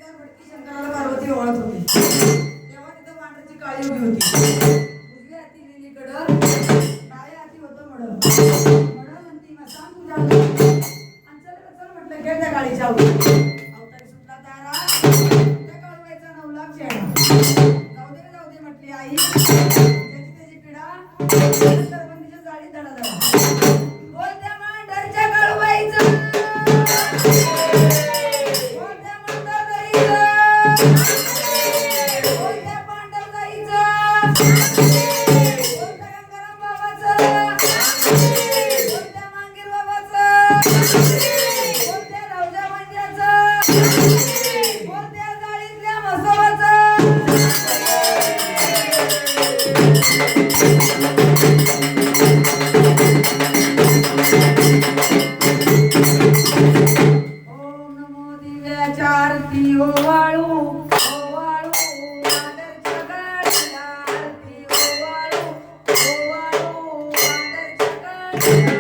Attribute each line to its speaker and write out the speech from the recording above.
Speaker 1: पार्वती ओळख होती तेव्हा तिथं पांढऱ्याची काळी उडी होती. उजव्या हाती लिलीकडं डाव्या हाती होतं मडं म्हणती मग सांग तुझ्या आणि चल म्हटलं खेळ त्या काळीच्या अवतारी सुटला तारा त्या काळूबाईचा 9 लाख चेहरा जाऊ दे म्हटली आई त्याची पिढा सरबंदीच्या जाळीत धडा बोलत्या मांढरच्या काळूबाईचं आरती ओवाळू ओवाळू मांढरच्या काळीला आरती ओवाळू ओवाळू मांढरच्या काळीला